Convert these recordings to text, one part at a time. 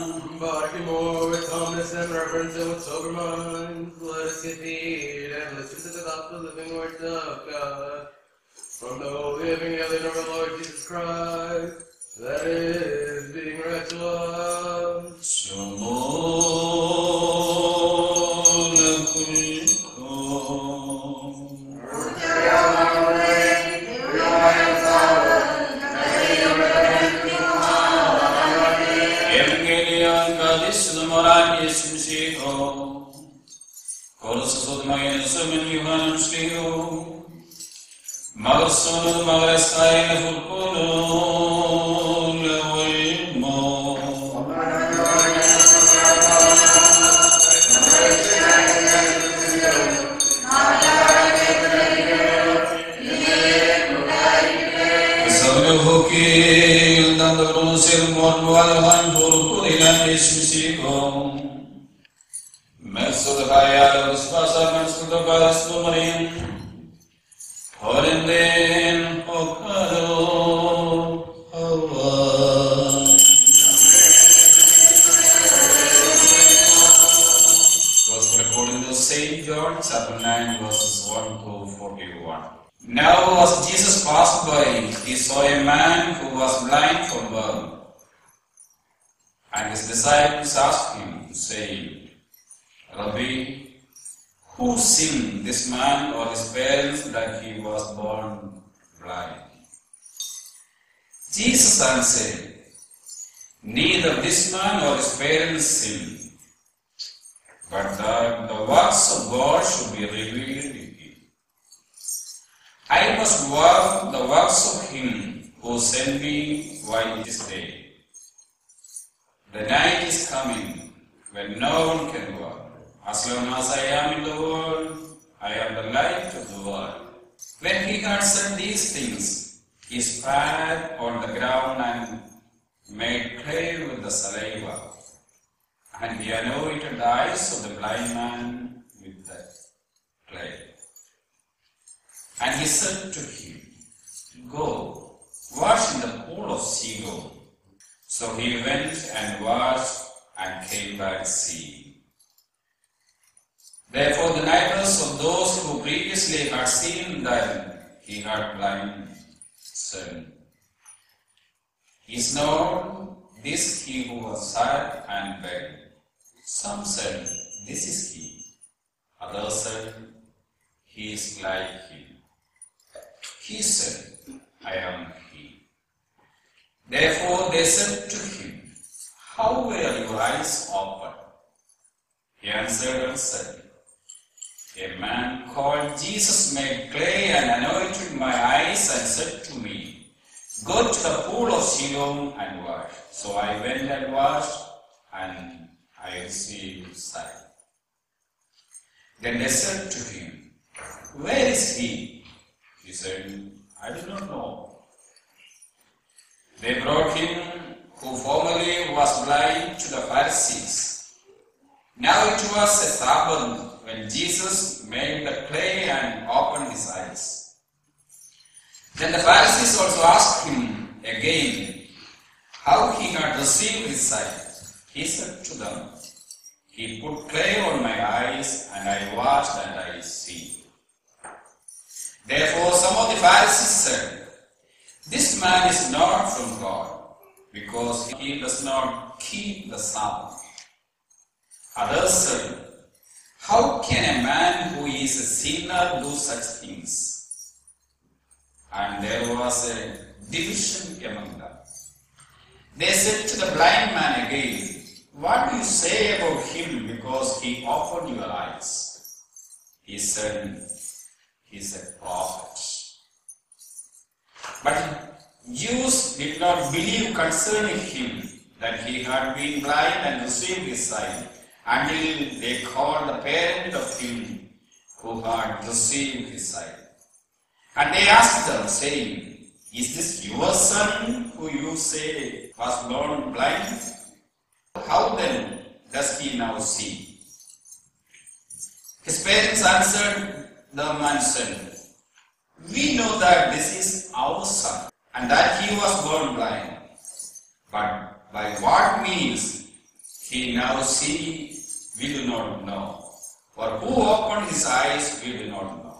Baltimore with calmness and reverence and with sober minds, let us get feed and listen to the gospel living words of God. From the holy living heaven of our Lord Jesus Christ, that is being read to us. Now as Jesus passed by, he saw a man who was blind from birth. And his disciples asked him, saying, Rabbi, who sinned, this man or his parents, that he was born blind? Jesus answered, neither this man or his parents sinned, but that the works of God should be revealed in him. I must work the works of him who sent me while it is day. The night is coming when no one can work. As long as I am in the world, I am the light of the world. When he had said these things, he spat on the ground and made clay with the saliva, and he anointed the eyes of the blind man with the clay. And he said to him, go, wash in the pool of Siloam. So he went and washed and came back seeing. Therefore the neighbors of those who previously had seen that he had blind said, is not this he who was sad and begged? Some said, this is he. Others said, he is like him. He said, I am he. Therefore they said to him, how were your eyes opened? He answered and said, a man called Jesus made clay and anointed my eyes and said to me, go to the pool of Siloam and wash. So I went and washed, and I received sight. Then they said to him, where is he? He said, I do not know. They brought him, who formerly was blind, to the Pharisees. Now it was a Sabbath when Jesus made the clay and opened his eyes. Then the Pharisees also asked him again how he had received his sight. He said to them, he put clay on my eyes, and I washed and I see. Therefore some of the Pharisees said, this man is not from God, because he does not keep the Sabbath. Others said, how can a man who is a sinner do such things? And there was a division among them. They said to the blind man again, what do you say about him because he opened your eyes? He said, he is a prophet. But Jews did not believe concerning him that he had been blind and received his sight, until they called the parent of him who had received his sight. And they asked them, saying, is this your son who you say was born blind? How then does he now see? His parents answered them and said, we know that this is our son, and that he was born blind. But by what means he now sees, we do not know. For who opened his eyes, we do not know.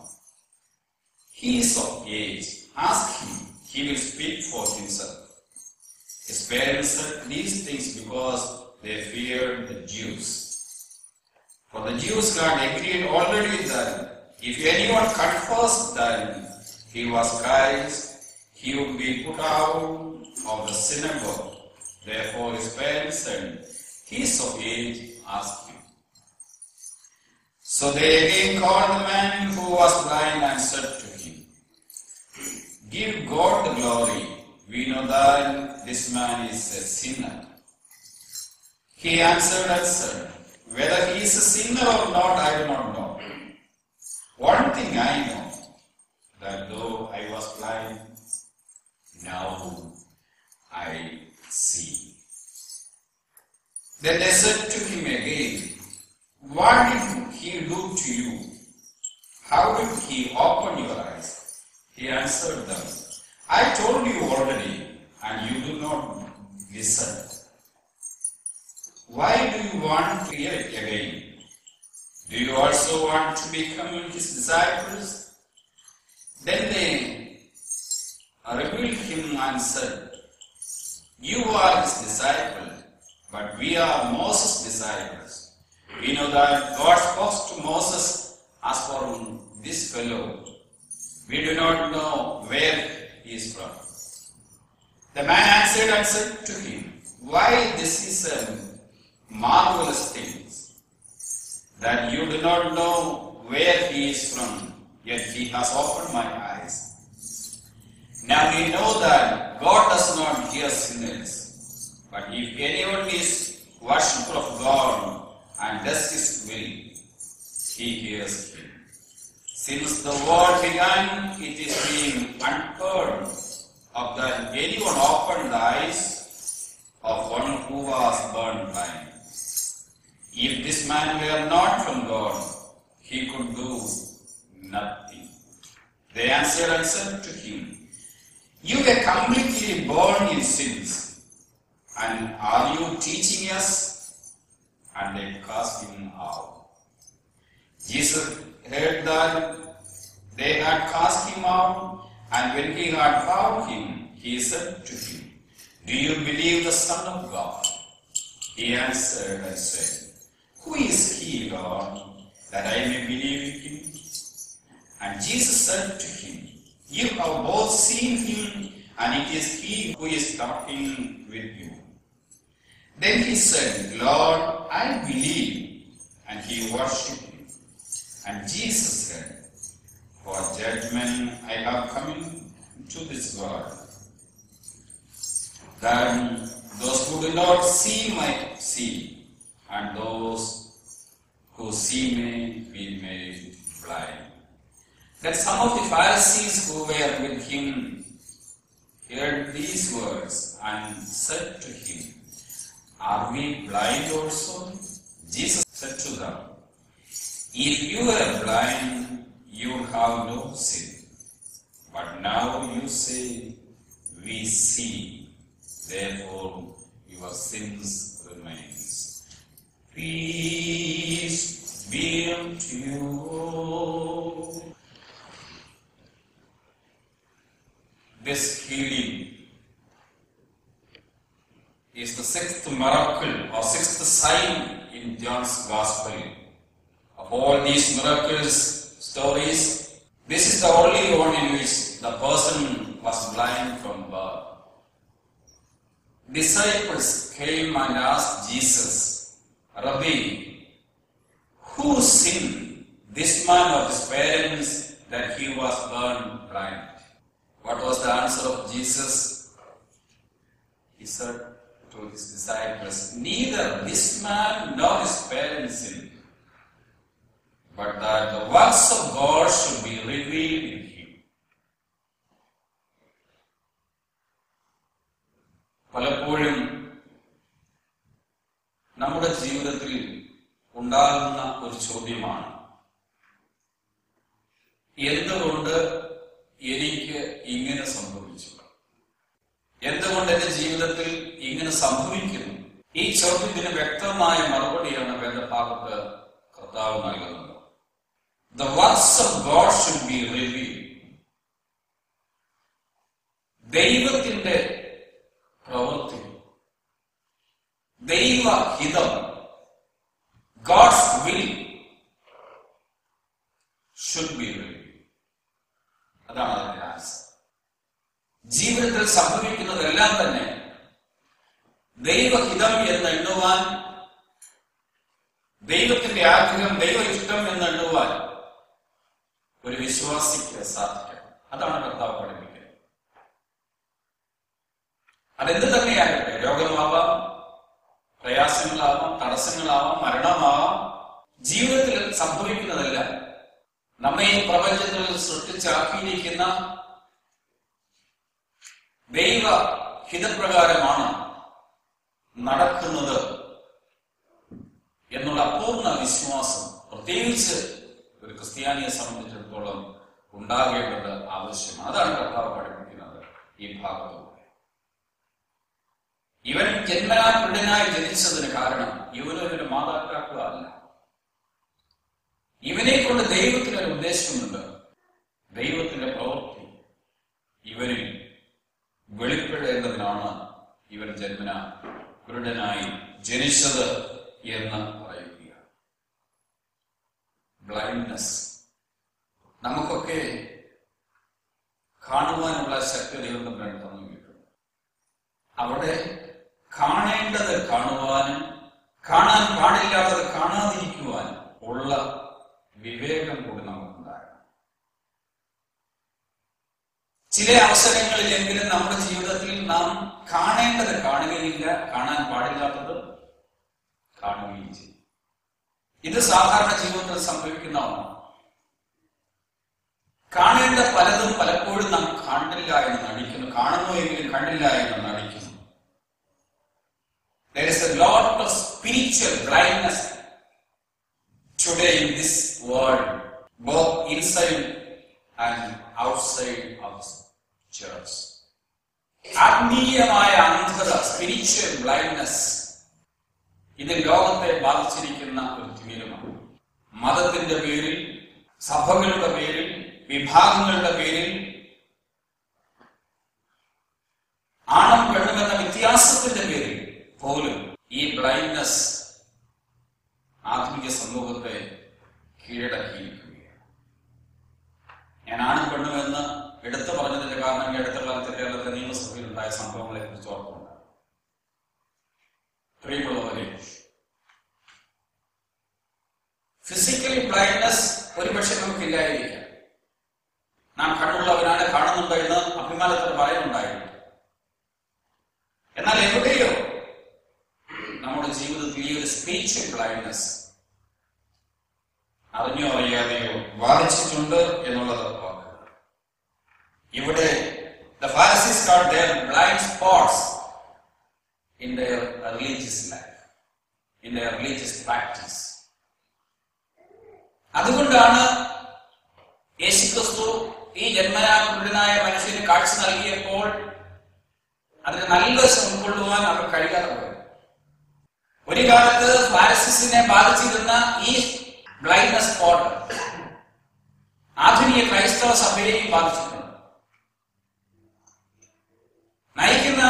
He is of age. Ask him, he will speak for himself. His parents said these things because they feared the Jews. For the Jews had agreed already that if anyone confessed that he was Christ, he would be put out of the synagogue. Therefore his parents said, he is of age, ask him. So they again called the man who was blind and said to him, give God the glory. We know that this man is a sinner. He answered and said, whether he is a sinner or not, I do not know. One thing I know, that though I was blind, now I see. Then they said to him again, what did he do to you? How did he open your eyes? He answered them, I told you already, and you do not listen. Why do you want to hear it again? Do you also want to become his disciples? Then they rebuked him and said, you are his disciple, but we are Moses' disciples. We know that God spoke to Moses as for this fellow. We do not know where he is from. The man answered and said to him, why this is a marvelous thing, that you do not know where he is from, yet he has opened my eyes. Now we know that God does not hear sinners, but if anyone is worshipper of God and does his will, he hears him. Since the world began, it is being unheard of that anyone opened the eyes of one who was born blind. If this man were not from God, he could do nothing. They answered and said to him, you were completely born in sins, and are you teaching us? And they cast him out. Jesus heard that they had cast him out, and when he had found him, he said to him, do you believe the Son of God? He answered and said, who is he, Lord, that I may believe in him? And Jesus said to him, you have both seen him, and it is he who is talking with you. Then he said, Lord, I believe, and he worshipped him. And Jesus said, for judgment I have come into this world, that those who do not see might see, and those who see may be made blind. Then some of the Pharisees who were with him heard these words and said to him, are we blind also? Jesus said to them, if you were blind, you would have no sin. But now you say, we see, therefore your sins remain. Peace be unto you. This healing is the sixth miracle or sixth sign in John's Gospel. Of all these miracles, stories, this is the only one in which the person was blind from birth. Disciples came and asked Jesus, Rabbi, who sinned, this man or his parents, that he was born blind? What was the answer of Jesus? He said to his disciples, neither this man nor his parents sinned, but that the works of God should be revealed in him. പലപ്പോഴും നമ്മുടെ ജീവിതത്തിൽ ഉണ്ടാകുന്ന ഒരു ചോദ്യമാണ്, എന്തുകൊണ്ട് എനിക്ക് ഇങ്ങനെ സംഭവിച്ചു? എന്തുകൊണ്ട് എന്റെ ജീവിതത്തിൽ ഇങ്ങനെ സംഭവിക്കുന്നു? ഈ ചോദ്യത്തിന് വ്യക്തമായ മറുപടിയാണ് വേദഭാഗത്ത് കർത്താവ് നൽകുന്നത്. The works of God should be revealed. ദൈവത്തിന്റെ പ്രവൃത്തി, ദൈവഹിതം, God's will should be revealed. അതാണ് അതിന്റെ ആൻസർ. ജീവിതത്തിൽ സംഭവിക്കുന്നതെല്ലാം തന്നെ ദൈവഹിതം എന്ന് എണ്ണുവാൻ, ദൈവത്തിന്റെ ആഗ്രഹം, ദൈവ ഇഷ്ടം എന്ന് എണ്ണുവാൻ ഒരു വിശ്വാസിക്ക് സാധിക്കണം. അതാണ് കർത്താവ് പഠിപ്പിക്കുന്നത്. അതെന്ത് തന്നെയാകട്ടെ, രോഗമാവാം, പ്രയാസങ്ങളാവാം, തടസ്സങ്ങളാവാം, മരണമാവാം, ജീവിതത്തിൽ സംഭവിക്കുന്നതെല്ലാം നമ്മെ ഈ പ്രപഞ്ചത്തിൽ സൃഷ്ടിച്ചാക്കിയിരിക്കുന്ന ദൈവ ഹിതപ്രകാരമാണ് നടക്കുന്നത് എന്നുള്ള പൂർണ്ണ വിശ്വാസം പ്രത്യേകിച്ച് ഒരു ക്രിസ്ത്യാനിയെ സംബന്ധിച്ചിടത്തോളം ഉണ്ടാകേണ്ടത് ആവശ്യമാണ്. അതാണ് കർത്താവ് പഠിപ്പിക്കുന്നത് ഈ ഭാഗത്ത്. ഇവൻ ജന്മനാ കുരുടനായി ജനിച്ചതിന് കാരണം ഇവനൊരു മാതാപിതാക്കളല്ല. ഇവനെ കൊണ്ട് ദൈവത്തിനൊരു ഉദ്ദേശമുണ്ട്. ദൈവത്തിന്റെ പ്രവൃത്തി ഇവനിൽ വെളിപ്പെടേണ്ടതിനാണ് ഇവൻ ജന്മനാ കുരുടനായി ജനിച്ചത് എന്ന് പറയുകയാണ്. ബ്ലൈൻഡ്നെസ്, നമുക്കൊക്കെ കാണുവാനുള്ള ശക്തി ദൈവം തന്നിട്ടുണ്ട്. അവിടെ കാണേണ്ടത് കാണുവാനും കാണാൻ പാടില്ലാത്തത് കാണാതിരിക്കുവാനും ഉള്ള വിവേകം കൂടി നമുക്കുണ്ടാകണം. ചില അവസരങ്ങളിലെങ്കിലും നമ്മുടെ ജീവിതത്തിൽ നാം കാണേണ്ടത് കാണുകയില്ല, കാണാൻ പാടില്ലാത്തത് കാണുകയും ചെയ്യും. ഇത് സാധാരണ ജീവിതത്തിൽ സംഭവിക്കുന്ന ഒന്നാണ്. കാണേണ്ട പലതും പലപ്പോഴും നാം കണ്ടില്ല എന്ന് നടിക്കുന്നു, കാണുന്നു എങ്കിലും കണ്ടില്ല എന്ന് നടിക്കുന്നു. There is a lot of spiritual blindness today in this world, both inside and outside of the church. ആത്മീയമായ അന്ധത, സ്പിരിച്വൽ ബ്ലൈൻഡ്നെസ്, ഇത് ലോകത്തെ ബാധിച്ചിരിക്കുന്ന ഒരു തിമിരമാണ്. മതത്തിന്റെ പേരിൽ, സഭകളുടെ പേരിൽ, വിഭാഗങ്ങളുടെ പേരിൽ, ആണും പെണ്ണും എന്ന വ്യത്യാസത്തിന്റെ പേരിൽ പോലും ഈ ബ്ലൈൻഡ്നെസ് ആധുനിക സമൂഹത്തെ കീഴടക്കിയിരിക്കുകയാണ്. ഞാൻ ആണും പെണ്ണും എന്ന് എടുത്തു പറഞ്ഞതിന്റെ കാരണം ഈ അടുത്ത കാലത്ത് കേരളത്തിലെ നിയമസഭയിൽ ഉണ്ടായ സംഭവങ്ങളെ കുറിച്ച് ഓർക്കുന്നുണ്ട്. പ്രിയമുള്ളവരെ, ഫിസിക്കലി ബ്ലൈൻഡ്നെസ് ഒരുപക്ഷെ നമുക്കില്ലായിരിക്കാം. നാം കണ്ണുള്ളവനാണ്, കാണുന്നുണ്ടോ എന്ന് അഭിമാനത്തോടെ പറയുന്നുണ്ടായിരുന്നു. എന്നാൽ എവിടെയോ നമ്മുടെ ജീവിതത്തിൽ ഈ ഒരു സ്പിരിച്വൽ ബ്ലൈൻഡ്നെസ് അറിഞ്ഞോ അറിയാതെയോ ബാധിച്ചിട്ടുണ്ട് എന്നുള്ളത് ഓർക്കുക. ഇവിടെ the Pharisees got their blind spots in their religious life, in their religious practice. അതുകൊണ്ടാണ് യേശുക്രിസ്തു ഈ ജന്മനാ കുരുടനായ മനുഷ്യന് കാഴ്ച നൽകിയപ്പോൾ അതിന് നല്ല വശം ഉൾക്കൊള്ളുവാൻ അവർ കഴിയാതെ പോയി. ഒരു കാലത്ത് ഫാരിസീസിനെ ബാധിച്ചിരുന്ന ഈ ബ്ലൈൻഡ്നെസ് സ്പോട്ട് ആധുനിക ക്രൈസ്തവ സഭയെയും ബാധിച്ചിട്ടുണ്ട്. നയിക്കുന്ന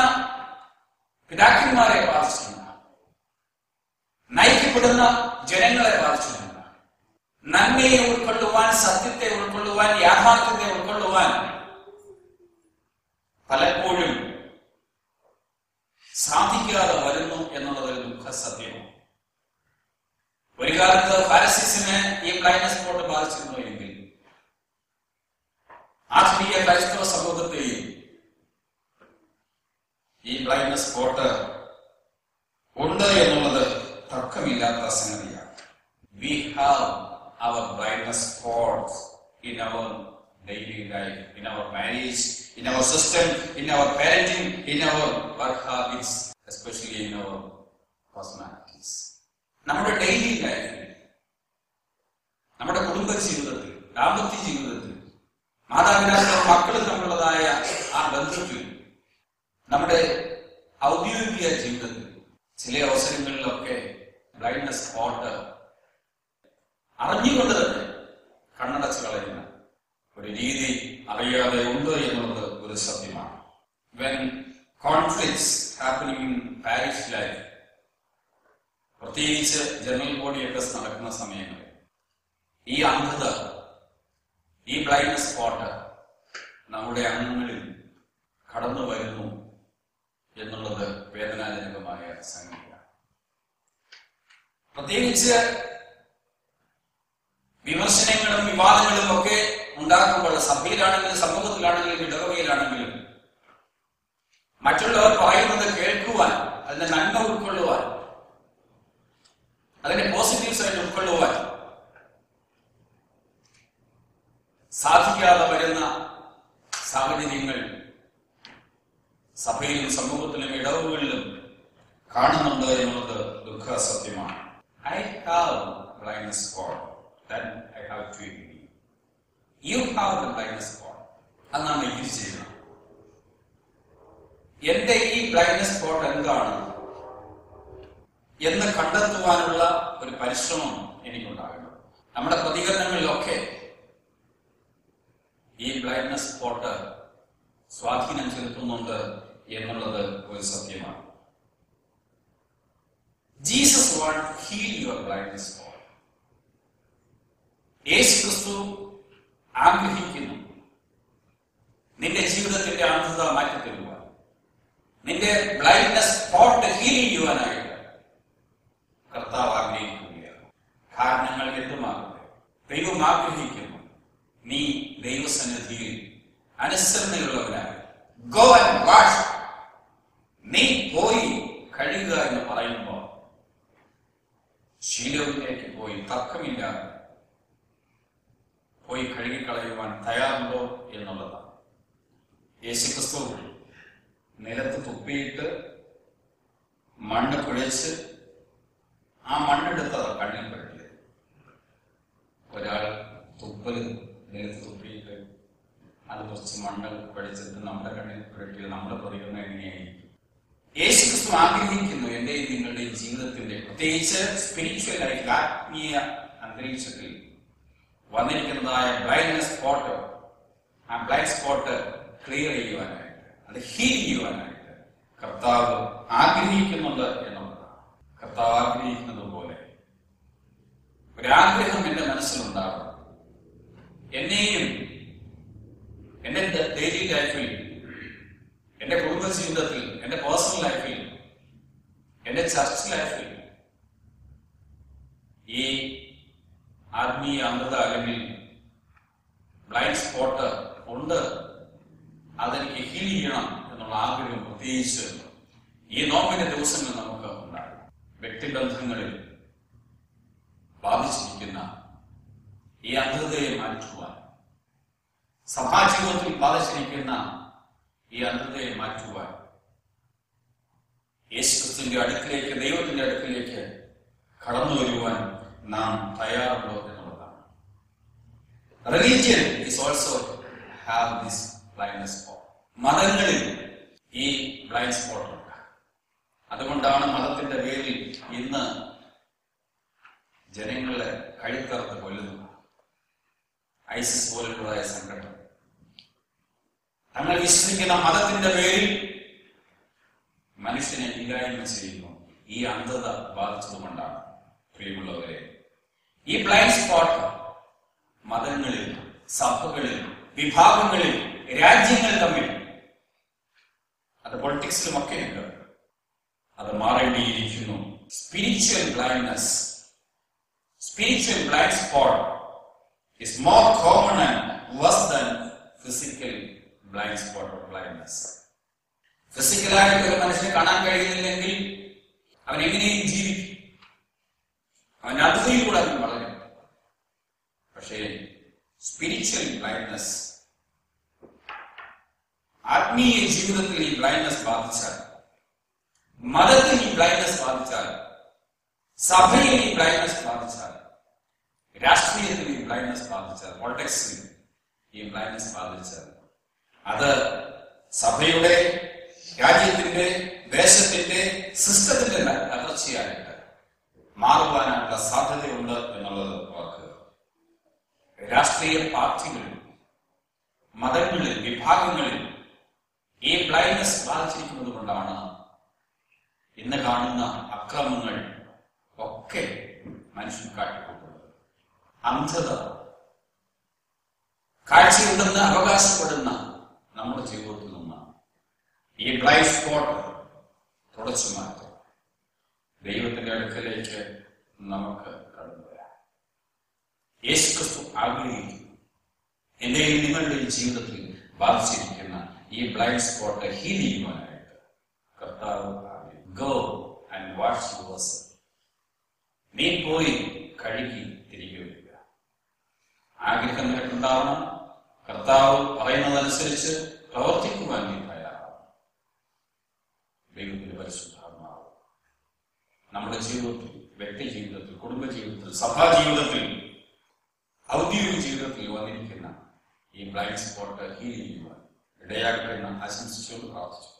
പിതാക്കന്മാരെ ബാധിച്ചിട്ടുണ്ട്, നയിക്കപ്പെടുന്ന ജനങ്ങളെ ബാധിച്ചിട്ടുണ്ട്. നന്മയെ ഉൾക്കൊള്ളുവാൻ, സത്യത്തെ ഉൾക്കൊള്ളുവാൻ, യാഥാർത്ഥ്യത്തെ ഉൾക്കൊള്ളുവാൻ പലപ്പോഴും സാധിക്കാതെ വരുന്നു എന്നുള്ളത് ദുഃഖസത്യമാണ്. ഒരു കാലത്ത് ഫാരിസീസിനെ ഈ ബ്ലൈൻഡ്നെസ് സ്പോട്ട് ബാധിച്ചിരുന്നു എങ്കിൽ ആധുനിക ക്രൈസ്തവ സമൂഹത്തെയും ഈ ബ്ലൈൻഡ്നെസ് സ്പോട്ട് ഉണ്ട് എന്നുള്ളത് തർക്കമില്ലാത്ത സംഗതിയാണ്. We have our blindness spots in our daily life, in our marriage, in our system, in our parenting, in our work habits, especially in our personalities. നമ്മുടെ ഡെയിലി ലൈഫിൽ, നമ്മുടെ കുടുംബ ജീവിതത്തിൽ, ദാമ്പത്യ ജീവിതത്തിൽ, മാതാപിതാക്കളും മക്കളും തമ്മിലുള്ളതായ ആ ബന്ധത്തിൽ, നമ്മുടെ ഔദ്യോഗിക ജീവിതത്തിൽ ചില അവസരങ്ങളിലൊക്കെ ബ്ലൈൻഡ്നെസ് സ്പോട്ട് അറിഞ്ഞുകൊണ്ട് തന്നെ കണ്ണടച്ച് കളയുന്ന ഒരു രീതി അറിയാതെ ഉണ്ട് എന്നുള്ളത് ഒരു സത്യമാണ്. When conflicts happening in parish life, പ്രത്യേകിച്ച് ജനറൽ ബോഡി അഡ്രസ് നടക്കുന്ന സമയങ്ങളിൽ ഈ അന്ധത, ഈ ബ്ലൈൻഡ്നെസ് സ്പോട്ട് നമ്മുടെ അംഗങ്ങളിൽ കടന്നു വരുന്നു എന്നുള്ളത് വേദനാജനകമായ സംഗതിയാണ്. പ്രത്യേകിച്ച് വിമർശനങ്ങളും വിവാദങ്ങളും ഒക്കെ ഉണ്ടാക്കുമ്പോൾ സഭയിലാണെങ്കിലും സമൂഹത്തിലാണെങ്കിലും ഇടവകയിലാണെങ്കിലും മറ്റുള്ളവർ പറയുന്നത് കേൾക്കുവാൻ, അതിന്റെ നന്മ ഉൾക്കൊള്ളുവാൻ, അതിന്റെ പോസിറ്റീവ്സ് ആയിട്ട് ഉൾക്കൊള്ളുവാൻ സാധിക്കാതെ വരുന്ന സാഹചര്യങ്ങൾ സഭയിലും സമൂഹത്തിലും ഇടവുകളിലും കാണുന്നുണ്ട് എന്നുള്ളത് ദുഃഖസത്യമാണ്. I have blindness spot, then I have to agree. You have the blindness spot. അത് നാം എഗ്രി ചെയ്യണം. എന്റെ ഈ ബ്ലൈൻഡ്നെസ് സ്പോട്ട് എന്താണ് എന്ന് കണ്ടെത്തുവാനുള്ള ഒരു പരിശ്രമം എനിക്കുണ്ടാകണം. നമ്മുടെ പ്രതികരണങ്ങളിലൊക്കെ ഈ ബ്ലൈൻഡ്നെസ് സ്പോട്ട് സ്വാധീനം ചെലുത്തുന്നുണ്ട് എന്നുള്ളത് ഒരു സത്യമാണ്. Jesus wants to heal your blindness spot. യേശു ക്രിസ്തു ആഗ്രഹിക്കുന്നു നിന്റെ ജീവിതത്തിന്റെ അന്ധത മാറ്റിത്തരുവാൻ, നിന്റെ ബ്ലൈൻഡ്നെസ് സ്പോട്ട് ഹീൽ ചെയ്യുവാനായിട്ട് കർത്താവ് ആഗ്രഹിക്കുകയാണ്. കാരണങ്ങൾ എന്തുമാകട്ടെ, ദൈവം ആഗ്രഹിക്കുന്നു നീ ദൈവസന്നിധിയിൽ അനുസരണയുള്ളവനായി ഗോ ആൻഡ് വാഷ്, നീ പോയി കഴുകുക എന്ന് പറയുമ്പോൾ ശീലവിലേക്ക് പോയി തർക്കമില്ലാതെ പോയി കഴുകിക്കളയുവാൻ തയ്യാറുണ്ടോ എന്നുള്ളതാണ്. യേശുക്രിസ്തു നിലത്ത് തുപ്പിയിട്ട് മണ്ണ് കുഴച്ച് ആ മണ്ണെടുത്തത് കണ്ണിൽ പുരട്ടിയത്. ഒരാൾ തുപ്പല് നിലത്ത് തുപ്പിയിട്ട് അത് കുറച്ച് മണ്ണ് കുഴച്ചിട്ട് നമ്മുടെ കണ്ണിൽ പുരട്ടിയത് നമ്മുടെ പ്രതികരണം എങ്ങനെയായിരിക്കും? യേശുക്രിസ്തു ആഗ്രഹിക്കുന്നു എന്റെയും നിങ്ങളുടെയും ജീവിതത്തിന്റെ, പ്രത്യേകിച്ച് സ്പിരിച്വൽ ലൈഫ്, ആത്മീയ അന്തരീക്ഷത്തിൽ വന്നിരിക്കുന്നതായ ബ്ലൈൻഡ്നെസ് സ്പോട്ട്, ആ ബ്ലൈൻഡ് സ്പോട്ട് ക്ലിയർ ചെയ്യുവാനായിട്ട്, അത് ഹീൽ ചെയ്യുവാനായിട്ട് കർത്താവ് ആഗ്രഹിക്കുന്നുണ്ട് എന്നുള്ളതാണ്. കർത്താവ് ആഗ്രഹിക്കുന്നത് പോലെ ഒരാഗ്രഹം എന്റെ മനസ്സിലുണ്ടാകും. എന്നെയും എന്റെ ഡെയിലി ലൈഫിൽ, എന്റെ കുടുംബ ജീവിതത്തിൽ, എന്റെ പേഴ്സണൽ ലൈഫിൽ, എന്റെ ചർച്ച് ലൈഫിൽ ഈ ആത്മീയ അന്ധത അല്ലെങ്കിൽ ബ്ലൈൻഡ് സ്പോട്ട് ഉണ്ട്, അതെനിക്ക് ഹീൽ ചെയ്യണം എന്നുള്ള ആഗ്രഹം പ്രത്യേകിച്ച് ഈ നോമ്പിന്റെ ദിവസങ്ങൾ നമുക്ക് ഉണ്ടാകും. വ്യക്തിബന്ധങ്ങളിൽ ബാധിച്ചിരിക്കുന്ന ഈ അന്ധതയെ മാറ്റുവാൻ, സഭാജീവിതത്തിൽ ബാധിച്ചിരിക്കുന്ന ഈ അന്ധതയെ മാറ്റുവാൻ യേശുക്രിസ്തുവിന്റെ അടുക്കിലേക്ക്, ദൈവത്തിന്റെ അടുക്കിലേക്ക് കടന്നു വരുവാൻ നാം തയ്യാറുണ്ടോ എന്നുള്ളതാണ്. Religion is also have this blindness spot. മതങ്ങളിൽ ഈ ബ്ലൈൻഡ് സ്പോട്ട് ഉണ്ട്. അതുകൊണ്ടാണ് മതത്തിന്റെ പേരിൽ ഇന്ന് ജനങ്ങളെ കഴുത്തറുത്ത് കൊല്ലുന്നത്. ഐസിസ് പോലുള്ളതായ സംഘടന തങ്ങൾ വിശ്വസിക്കുന്ന മതത്തിന്റെ പേരിൽ മനുഷ്യനെ ഇല്ലായ്മ ചെയ്യുന്നു. ഈ അന്ധത ബാധിച്ചതുകൊണ്ടാണ്. പ്രിയമുള്ളവരെ, ഈ ബ്ലൈൻഡ് സ്പോട്ട് മതങ്ങളിൽ, സഭകളിൽ, വിഭാഗങ്ങളിൽ, രാജ്യങ്ങൾ തമ്മിൽ, അത് പൊളിറ്റിക്സിലുമൊക്കെ ഉണ്ട്. അത് മാറേണ്ടിയിരിക്കുന്നു. Spiritual blindness, spiritual blind spot is more common and worse than physical blind spot or blindness. ഫിസിക്കലായിട്ട് ഒരു മനുഷ്യനെ കാണാൻ കഴിയുന്നില്ലെങ്കിൽ അവൻ എങ്ങനെയും ജീവിക്കും, അവൻ അന്ധതയിലൂടെ അവൻ വളരും. പക്ഷേ സ്പിരിച്വൽ ബ്ലൈൻഡ്നെസ്, ആത്മീയ ജീവിതത്തിൽ ഈ ബ്ലൈൻഡ്നെസ് ബാധിച്ചാൽ, മതത്തിൽ ഈ ബ്ലൈൻഡ്നെസ് ബാധിച്ചാൽ, സഭയിൽ ഈ ബ്ലൈൻഡ്നെസ് ബാധിച്ചാൽ, രാഷ്ട്രീയത്തിൽ ഈ ബ്ലൈൻഡ്നെസ് ബാധിച്ചാൽ, പൊളിറ്റിക്സിൽ ഈ ബ്ലൈൻഡ്നെസ് ബാധിച്ചാൽ, അത് സഭയുടെ, രാജ്യത്തിന്റെ, ദേശത്തിന്റെ സിസ്റ്റത്തിന്റെ തകർച്ചയായിട്ട് മാറുവാനുള്ള സാധ്യതയുണ്ട് എന്നുള്ളത് ഓർക്കുക. രാഷ്ട്രീയ പാർട്ടികളിൽ, മതങ്ങളിൽ, വിഭാഗങ്ങളിൽ ഈ ബ്ലൈൻഡ്നെസ് ബാധിച്ചിരിക്കുന്നത് കൊണ്ടാണ് ഇന്ന് കാണുന്ന അക്രമങ്ങൾ ഒക്കെ മനുഷ്യൻ കാട്ടിക്കൊണ്ടുള്ളത്. അന്ധത, കാഴ്ചയുണ്ടെന്ന് അവകാശപ്പെടുന്ന നമ്മുടെ ജീവിതത്തിൽ നിന്ന് ഈ ബ്ലൈൻഡ് സ്പോട്ട് തുടച്ചു മാറ്റും. ദൈവത്തിന്റെ അടുക്കലേക്ക് നമുക്ക് കടന്നു വരാം. യേശുക്രിസ്തു ആഗ്രഹിക്കുന്നു എന്റെയും നിങ്ങളുടെയും ജീവിതത്തിൽ ബാധിച്ചിരിക്കുന്ന ഈ ബ്ലൈൻഡ് സ്പോട്ട് ഹീൽ ചെയ്യുവാനായിട്ട്. കർത്താവ് ഗോ ആൻഡ് വാഷ് യുവർസെൽഫ്. നീ പോയി കഴുകി തിരികെ വരിക. ആഗ്രഹം നിനക്കുണ്ടാവണം. കർത്താവ് പറയുന്നതനുസരിച്ച് പ്രവർത്തിക്കുവാൻ നീ തയ്യാറാണ്. ദൈവത്തിന്റെ പരിശുദ്ധാത്മാവ് നമ്മുടെ ജീവിതത്തിൽ, വ്യക്തി ജീവിതത്തിൽ, കുടുംബ ജീവിതത്തിൽ, സഭാ ജീവിതത്തിൽ, ഔദ്യോഗിക ജീവിതത്തിൽ വന്നിരിക്കുന്ന ഈ ബ്ലൈൻഡ് സ്പോട്ട് ഹീൽ ചെയ്യുവാൻ ഇടയാകട്ടെ എന്ന് ആശംസിച്ചുകൊണ്ട് പ്രാർത്ഥിച്ചു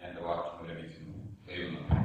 എന്റെ വാക്കുകൾ ലഭിക്കുന്നു. ദൈവം